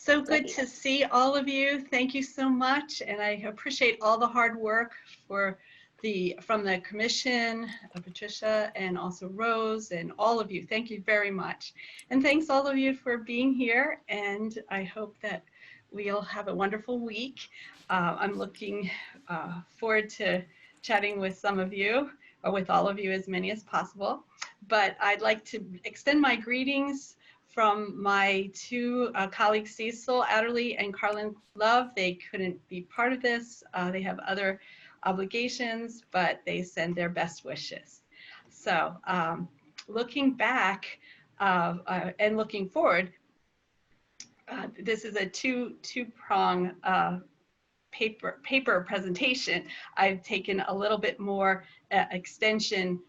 So good to see all of you. Thank you so much, and I appreciate all the hard work from the commission, Patricia, and also Rose, and all of you. Thank you very much, and thanks all of you for being here. And I hope that we'll have a wonderful week. I'm looking forward to chatting with some of you, or with all of you, as many as possible. But I'd like to extend my greetings from my two colleagues, Cecil, Adderley, and Karlin Love. They couldn't be part of this. They have other obligations, but they send their best wishes. So looking back and looking forward, this is a two-prong paper presentation. I've taken a little bit more extension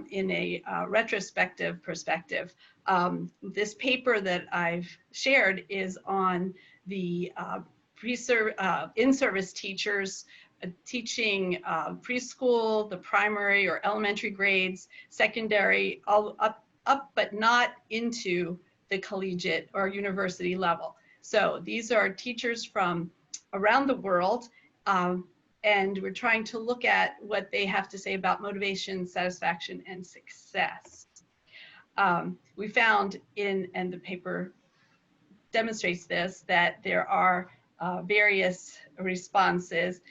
in a retrospective perspective. This paper that I've shared is on the in-service teachers teaching preschool, the primary or elementary grades, secondary, all up but not into the collegiate or university level. So these are teachers from around the world, and we're trying to look at what they have to say about motivation, satisfaction, and success. We found and the paper demonstrates this, that there are various responses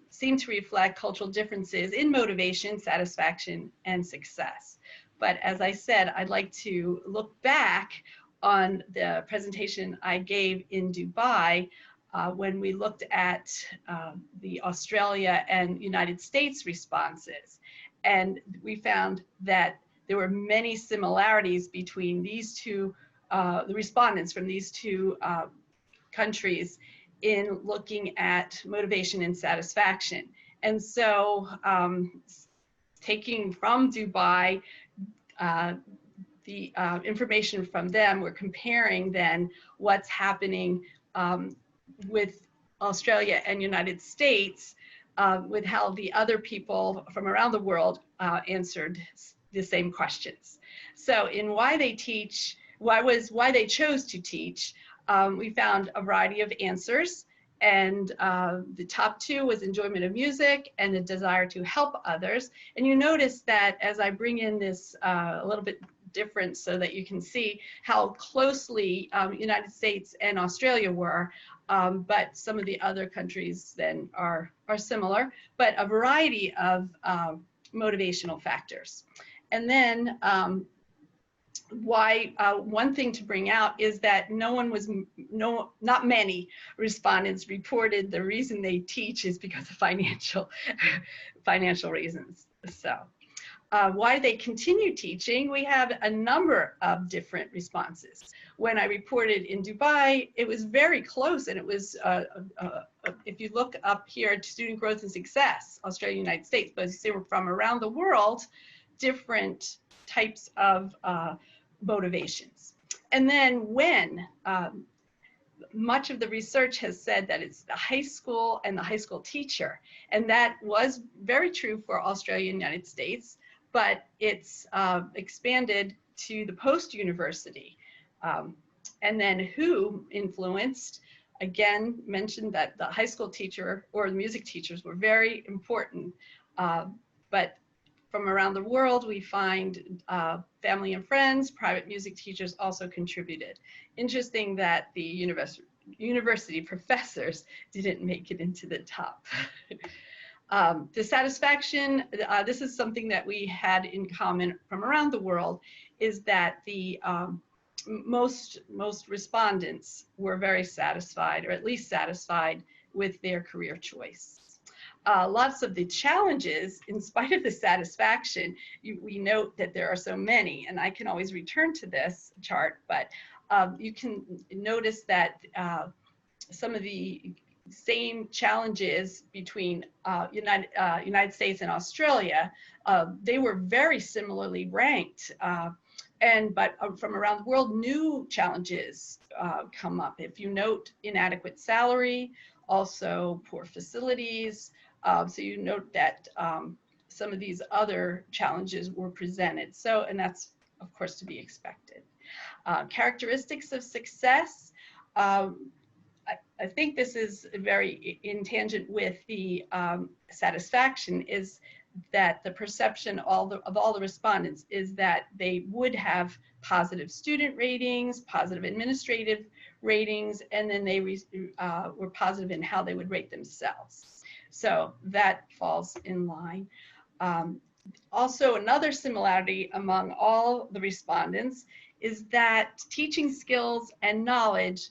seem to reflect cultural differences in motivation, satisfaction, and success. But as I said, I'd like to look back on the presentation I gave in Dubai when we looked at the Australia and United States responses. And we found that there were many similarities between these two, the respondents from these two countries in looking at motivation and satisfaction. And so taking from Dubai, the information from them, we're comparing then what's happening with Australia and United States with how the other people from around the world answered the same questions. So in why they teach, why they chose to teach, we found a variety of answers, and the top two was enjoyment of music and the desire to help others. And you notice that as I bring in this a little bit different so that you can see how closely United States and Australia were, but some of the other countries then are similar, but a variety of motivational factors. And then one thing to bring out is that not many respondents reported the reason they teach is because of financial reasons. So why they continue teaching, we have a number of different responses. When I reported in Dubai, it was very close, and it was, if you look up here at student growth and success, Australia, United States, but they were from around the world, different types of motivations. And then when much of the research has said that it's the high school and the high school teacher, and that was very true for Australia and United States, but it's expanded to the post-university. And then who influenced, again, mentioned that the high school teacher or the music teachers were very important, but from around the world, we find family and friends, private music teachers also contributed. Interesting that the university professors didn't make it into the top. The satisfaction, this is something that we had in common from around the world, is that the most respondents were very satisfied, or at least satisfied with their career choice. Lots of the challenges, in spite of the satisfaction, we note that there are so many, and I can always return to this chart, but you can notice that some of the same challenges between United States and Australia, they were very similarly ranked. But from around the world, new challenges come up. If you note inadequate salary, also poor facilities, so you note that some of these other challenges were presented. So, and that's of course to be expected. Characteristics of success, I think this is very in tangent with the satisfaction, is that the perception of all the respondents is that they would have positive student ratings, positive administrative ratings, and then they were positive in how they would rate themselves. So that falls in line. Also, another similarity among all the respondents is that teaching skills and knowledge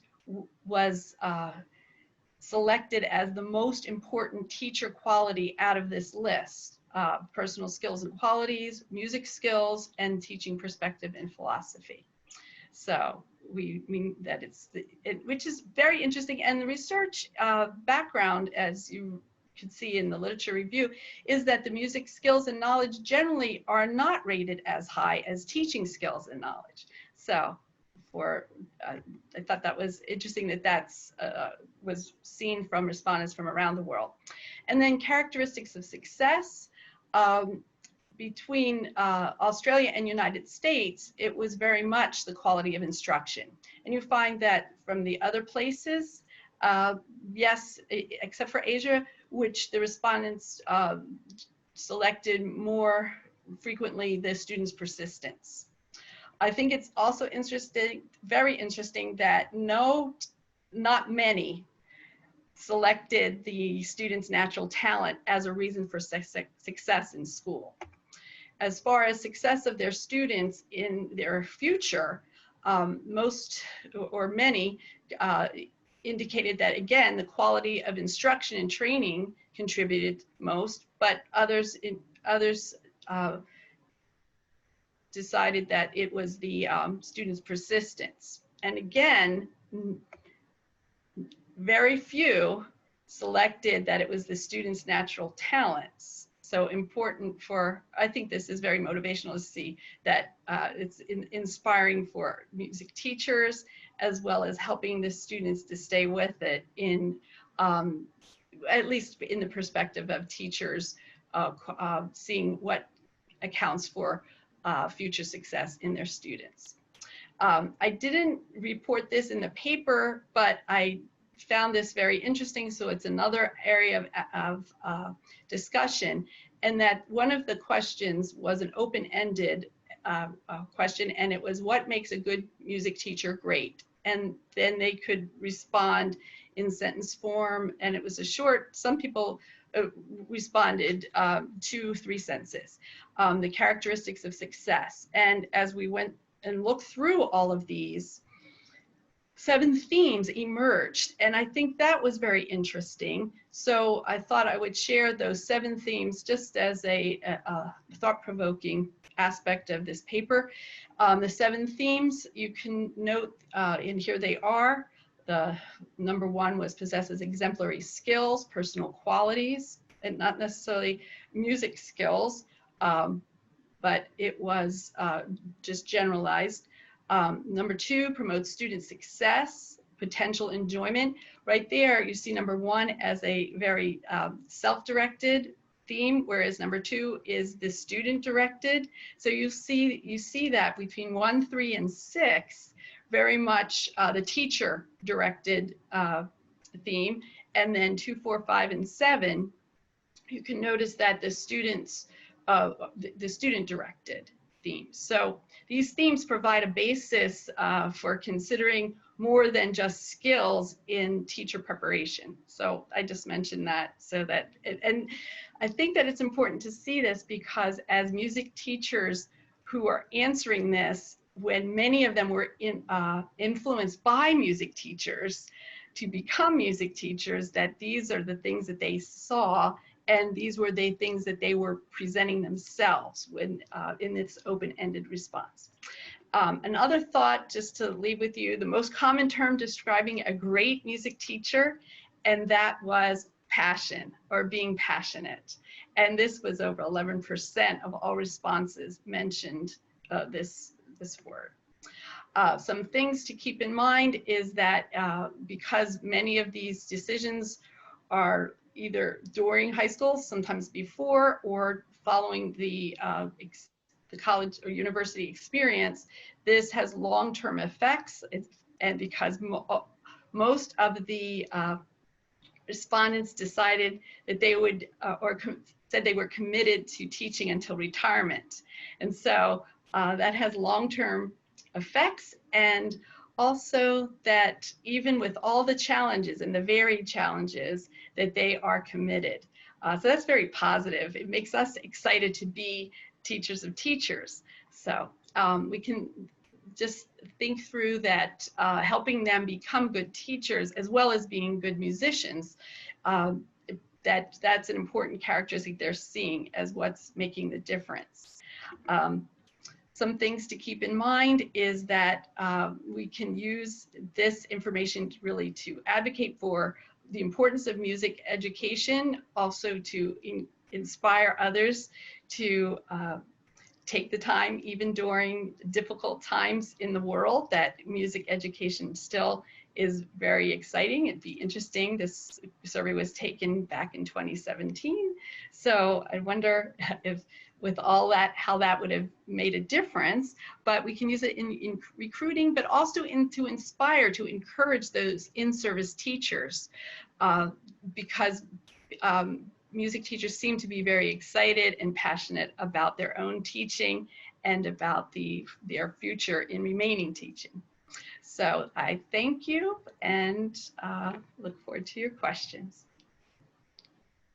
was selected as the most important teacher quality out of this list. Personal skills and qualities, music skills, and teaching perspective and philosophy. So we mean that which is very interesting. And the research background, as you can see in the literature review, is that the music skills and knowledge generally are not rated as high as teaching skills and knowledge. So I thought that was interesting that that's was seen from respondents from around the world. And then characteristics of success. Between Australia and United States, it was very much the quality of instruction. And you find that from the other places, yes, except for Asia, which the respondents selected more frequently the students' persistence. I think it's also interesting, very interesting, that not many selected the students' natural talent as a reason for success in school. As far as success of their students in their future, most or many indicated that, again, the quality of instruction and training contributed most, but others decided that it was the students' persistence. And again, very few selected that it was the students' natural talents. So important for, I think this is very motivational to see that it's inspiring for music teachers, as well as helping the students to stay with it in, at least in the perspective of teachers, seeing what accounts for future success in their students. I didn't report this in the paper, but I found this very interesting, so it's another area of discussion, and that one of the questions was an open-ended question, and it was, what makes a good music teacher great? And then they could respond in sentence form, and it was a short, some people responded 2-3 sentences. The characteristics of success. And as we went and looked through all of these, 7 themes emerged, and I think that was very interesting. So I thought I would share those 7 themes just as a thought-provoking aspect of this paper. The 7 themes, you can note, and here they are. The number 1 was possesses exemplary skills, personal qualities, and not necessarily music skills, but it was just generalized. Number 2, promotes student success, potential enjoyment. Right there, you see number 1 as a very self-directed theme, whereas number 2 is the student-directed. So you see that between 1, 3, and 6, very much the teacher-directed theme, and then 2, 4, 5, and 7, you can notice that the students, the student-directed themes. So these themes provide a basis for considering more than just skills in teacher preparation. So I just mentioned that, so that, and I think that it's important to see this because as music teachers who are answering this, when many of them were influenced by music teachers to become music teachers, that these are the things that they saw, and these were the things that they were presenting themselves when in this open-ended response. Another thought, just to leave with you, the most common term describing a great music teacher, and that was passion, or being passionate. And this was over 11% of all responses mentioned this word. Some things to keep in mind is that because many of these decisions are either during high school, sometimes before, or following the college or university experience, this has long-term effects. And because most of the respondents decided that they would, said they were committed to teaching until retirement. And so that has long-term effects, and also that even with all the challenges and the varied challenges, that they are committed. So that's very positive. It makes us excited to be teachers of teachers. So we can just think through that, helping them become good teachers as well as being good musicians. That's an important characteristic they're seeing as what's making the difference. Some things to keep in mind is that we can use this information really to advocate for the importance of music education, also to inspire others to take the time, even during difficult times in the world, that music education still is very exciting. It'd be interesting. This survey was taken back in 2017. So I wonder if with all that, how that would have made a difference, but we can use it in recruiting, but also to inspire, to encourage those in-service teachers, because music teachers seem to be very excited and passionate about their own teaching and about their future in remaining teaching. So I thank you and look forward to your questions.